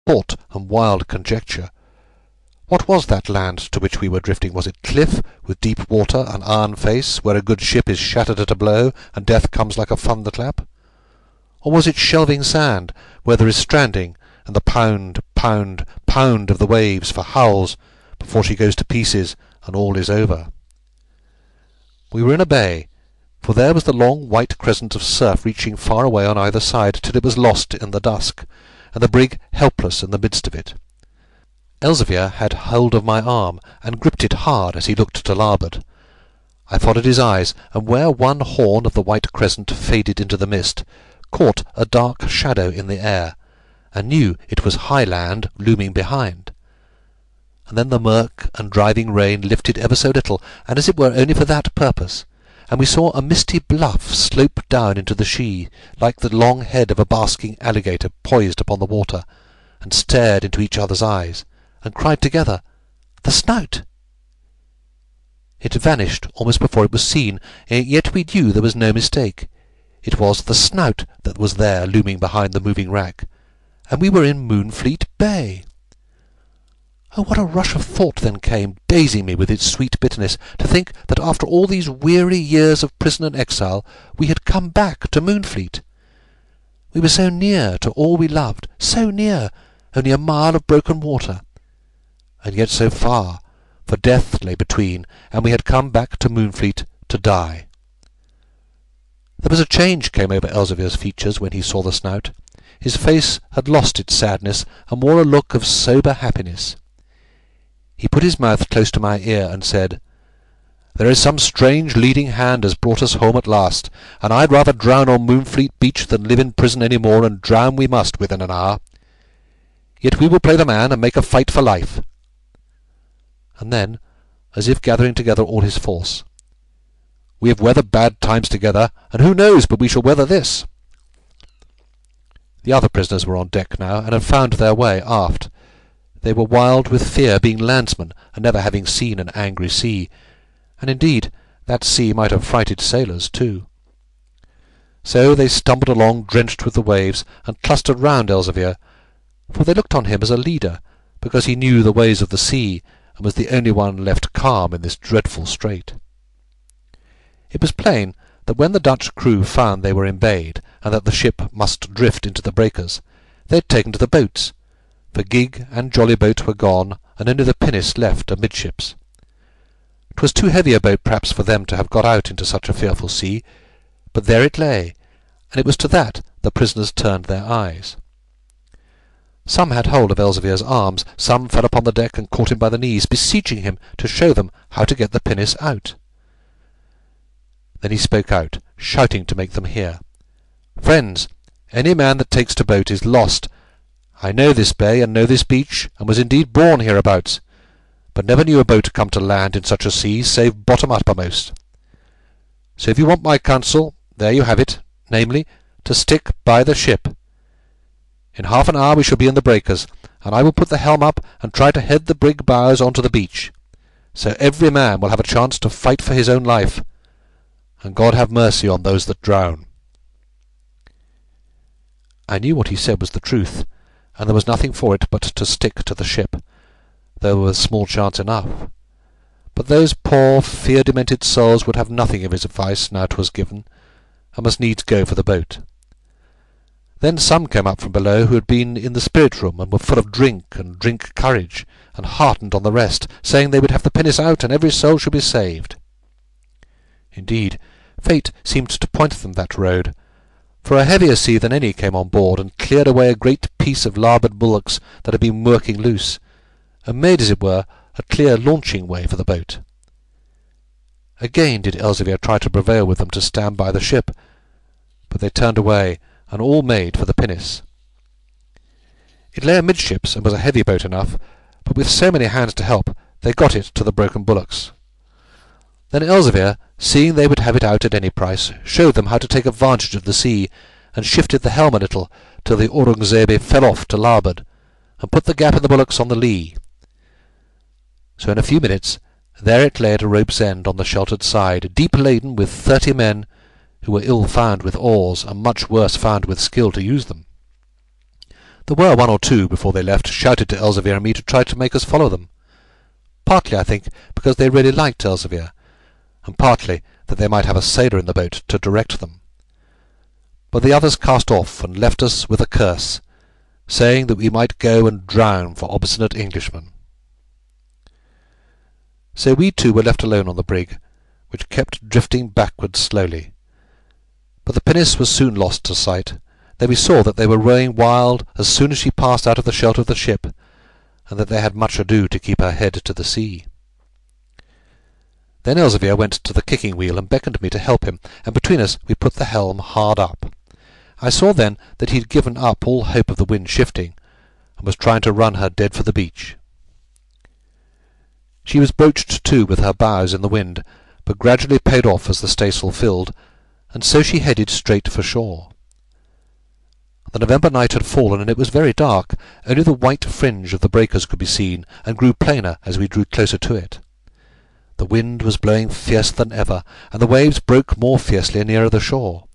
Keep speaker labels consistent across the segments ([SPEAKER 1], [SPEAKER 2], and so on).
[SPEAKER 1] thought and wild conjecture. What was that land to which we were drifting? Was it cliff, with deep water, an iron face, where a good ship is shattered at a blow, and death comes like a thunderclap? Or was it shelving sand, where there is stranding, and the pound, pound, pound of the waves for howls before she goes to pieces, and all is over? We were in a bay, for there was the long white crescent of surf reaching far away on either side till it was lost in the dusk, and the brig helpless in the midst of it. Elzevir had hold of my arm, and gripped it hard as he looked to larboard. I followed his eyes, and where one horn of the white crescent faded into the mist, caught a dark shadow in the air, and knew it was high land looming behind. And then the murk and driving rain lifted ever so little, and as it were only for that purpose, and we saw a misty bluff slope down into the sea, like the long head of a basking alligator poised upon the water, and stared into each other's eyes, and cried together, "The snout!" It vanished almost before it was seen, yet we knew there was no mistake. It was the snout that was there looming behind the moving wrack, and we were in Moonfleet Bay. Oh, what a rush of thought then came, dazing me with its sweet bitterness, to think that after all these weary years of prison and exile we had come back to Moonfleet. We were so near to all we loved, so near, only a mile of broken water, and yet so far, for death lay between, and we had come back to Moonfleet to die. There was a change came over Elzevir's features when he saw the snout. His face had lost its sadness, and wore a look of sober happiness. He put his mouth close to my ear, and said, "There is some strange leading hand has brought us home at last, and I'd rather drown on Moonfleet beach than live in prison any more, and drown we must within an hour. Yet we will play the man, and make a fight for life." And then, as if gathering together all his force, "We have weathered bad times together, and who knows but we shall weather this?" The other prisoners were on deck now, and had found their way aft. They were wild with fear, being landsmen, and never having seen an angry sea, and indeed that sea might have frighted sailors too. So they stumbled along drenched with the waves, and clustered round Elzevir, for they looked on him as a leader, because he knew the ways of the sea, and was the only one left calm in this dreadful strait. It was plain that when the Dutch crew found they were embayed, and that the ship must drift into the breakers, they had taken to the boats, for gig and jolly boat were gone, and only the pinnace left amidships. 'Twas too heavy a boat perhaps for them to have got out into such a fearful sea, but there it lay, and it was to that the prisoners turned their eyes. Some had hold of Elzevir's arms, some fell upon the deck and caught him by the knees, beseeching him to show them how to get the pinnace out. Then he spoke out, shouting to make them hear. "Friends, any man that takes to boat is lost. I know this bay, and know this beach, and was indeed born hereabouts, but never knew a boat come to land in such a sea, save bottom uppermost. So if you want my counsel, there you have it, namely, to stick by the ship. In half an hour we shall be in the breakers, and I will put the helm up and try to head the brig bows on to the beach, so every man will have a chance to fight for his own life, and God have mercy on those that drown." I knew what he said was the truth, and there was nothing for it but to stick to the ship, though there was small chance enough. But those poor fear-demented souls would have nothing of his advice now 'twas given, and must needs go for the boat. Then some came up from below who had been in the spirit-room, and were full of drink and drink courage, and heartened on the rest, saying they would have the pinnace out, and every soul should be saved. Indeed, fate seemed to point them that road, for a heavier sea than any came on board, and cleared away a great piece of larboard bulwarks that had been working loose, and made, as it were, a clear launching way for the boat. Again did Elzevir try to prevail with them to stand by the ship, but they turned away, and all made for the pinnace. It lay amidships, and was a heavy boat enough, but with so many hands to help, they got it to the broken bulwarks. Then Elzevir, seeing they would have it out at any price, showed them how to take advantage of the sea, and shifted the helm a little, till the Aurungzebe fell off to larboard, and put the gap in the bulwarks on the lee. So in a few minutes there it lay at a rope's end on the sheltered side, deep laden with 30 men, who were ill found with oars, and much worse found with skill to use them. There were one or two, before they left, shouted to Elzevir and me to try to make us follow them. Partly, I think, because they really liked Elzevir, and partly that they might have a sailor in the boat to direct them. But the others cast off and left us with a curse, saying that we might go and drown for obstinate Englishmen. So we two were left alone on the brig, which kept drifting backward slowly. But the pinnace was soon lost to sight, though we saw that they were rowing wild as soon as she passed out of the shelter of the ship, and that they had much ado to keep her head to the sea. Then Elzevir went to the kicking wheel and beckoned me to help him, and between us we put the helm hard up. I saw then that he had given up all hope of the wind shifting, and was trying to run her dead for the beach. She was broached to with her bows in the wind, but gradually paid off as the staysail filled, and so she headed straight for shore. The November night had fallen, and it was very dark. Only the white fringe of the breakers could be seen, and grew plainer as we drew closer to it. The wind was blowing fiercer than ever, and the waves broke more fiercely nearer the shore.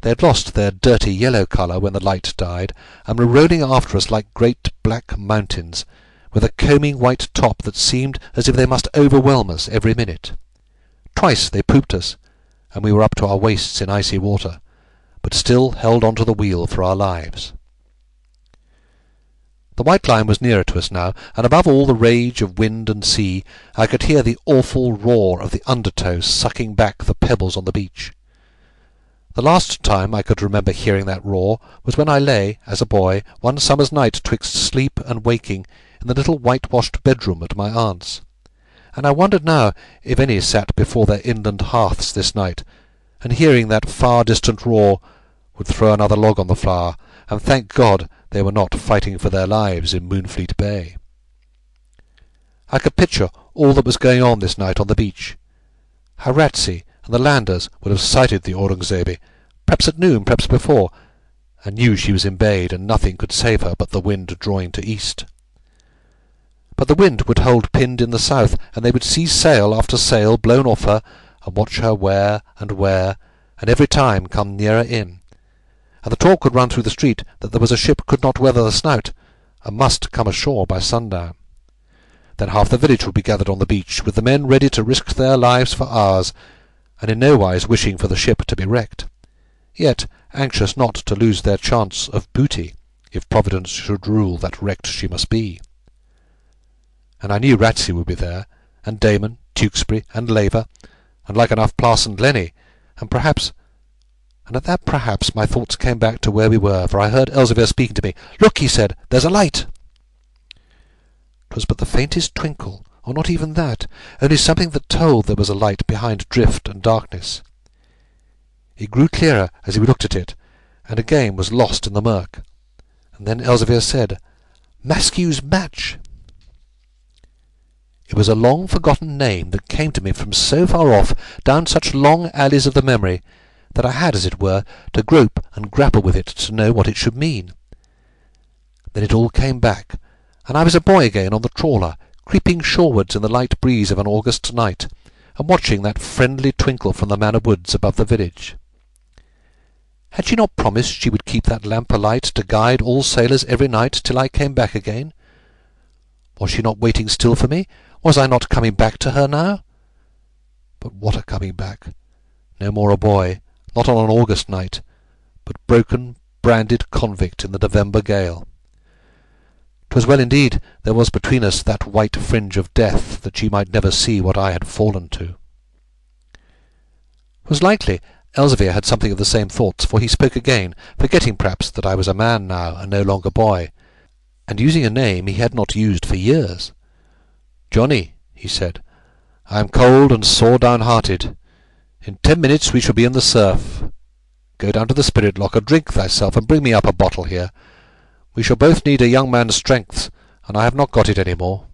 [SPEAKER 1] They had lost their dirty yellow colour when the light died, and were rolling after us like great black mountains, with a combing white top that seemed as if they must overwhelm us every minute. Twice they pooped us, and we were up to our waists in icy water, but still held on to the wheel for our lives. The white line was nearer to us now, and above all the rage of wind and sea I could hear the awful roar of the undertow sucking back the pebbles on the beach. The last time I could remember hearing that roar was when I lay, as a boy, one summer's night twixt sleep and waking, in the little whitewashed bedroom at my aunt's. And I wondered now if any sat before their inland hearths this night, and hearing that far-distant roar, would throw another log on the fire, and thank God they were not fighting for their lives in Moonfleet Bay. I could picture all that was going on this night on the beach. How Ratsey and the landers would have sighted the Aurungzebe, perhaps at noon, perhaps before, and knew she was embayed, and nothing could save her but the wind drawing to east. But the wind would hold pinned in the south, and they would see sail after sail blown off her, and watch her wear, and every time come nearer in. And the talk would run through the street that there was a ship could not weather the Snout, and must come ashore by sundown. Then half the village would be gathered on the beach, with the men ready to risk their lives for ours, and in nowise wishing for the ship to be wrecked, yet anxious not to lose their chance of booty, if Providence should rule that wrecked she must be. And I knew Ratsey would be there, and Damon, Tewkesbury, and Laver, and like enough Parson Glennie, and perhaps— and at that perhaps my thoughts came back to where we were, for I heard Elzevir speaking to me. "Look," he said, "there's a light." 'Twas but the faintest twinkle, or not even that, only something that told there was a light behind drift and darkness. It grew clearer as we looked at it, and again was lost in the murk. And then Elzevir said, "Maskew's match." It was a long-forgotten name that came to me from so far off, down such long alleys of the memory, that I had, as it were, to grope and grapple with it to know what it should mean. Then it all came back, and I was a boy again on the trawler, creeping shorewards in the light breeze of an August night, and watching that friendly twinkle from the manor woods above the village. Had she not promised she would keep that lamp alight to guide all sailors every night till I came back again? Was she not waiting still for me? Was I not coming back to her now? But what a coming back! No more a boy, not on an August night, but broken, branded convict in the November gale. 'Twas well indeed there was between us that white fringe of death, that she might never see what I had fallen to. 'Twas likely Elzevir had something of the same thoughts, for he spoke again, forgetting perhaps that I was a man now, and no longer boy, and using a name he had not used for years. "Johnny," he said, "I am cold and sore downhearted. In 10 minutes we shall be in the surf. Go down to the spirit locker, drink thyself, and bring me up a bottle here. We shall both need a young man's strength, and I have not got it any more."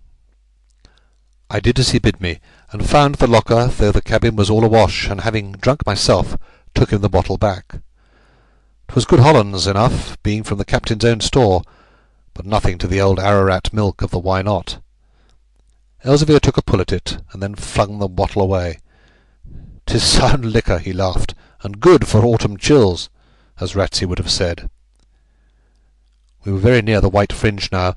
[SPEAKER 1] I did as he bid me, and found the locker, though the cabin was all awash, and having drunk myself, took him the bottle back. 'Twas good Hollands enough, being from the captain's own store, but nothing to the old Ararat milk of the Why Not. Elzevir took a pull at it, and then flung the bottle away. "'Tis sound liquor," he laughed, "and good for autumn chills," as Ratsey would have said. We were very near the white fringe now,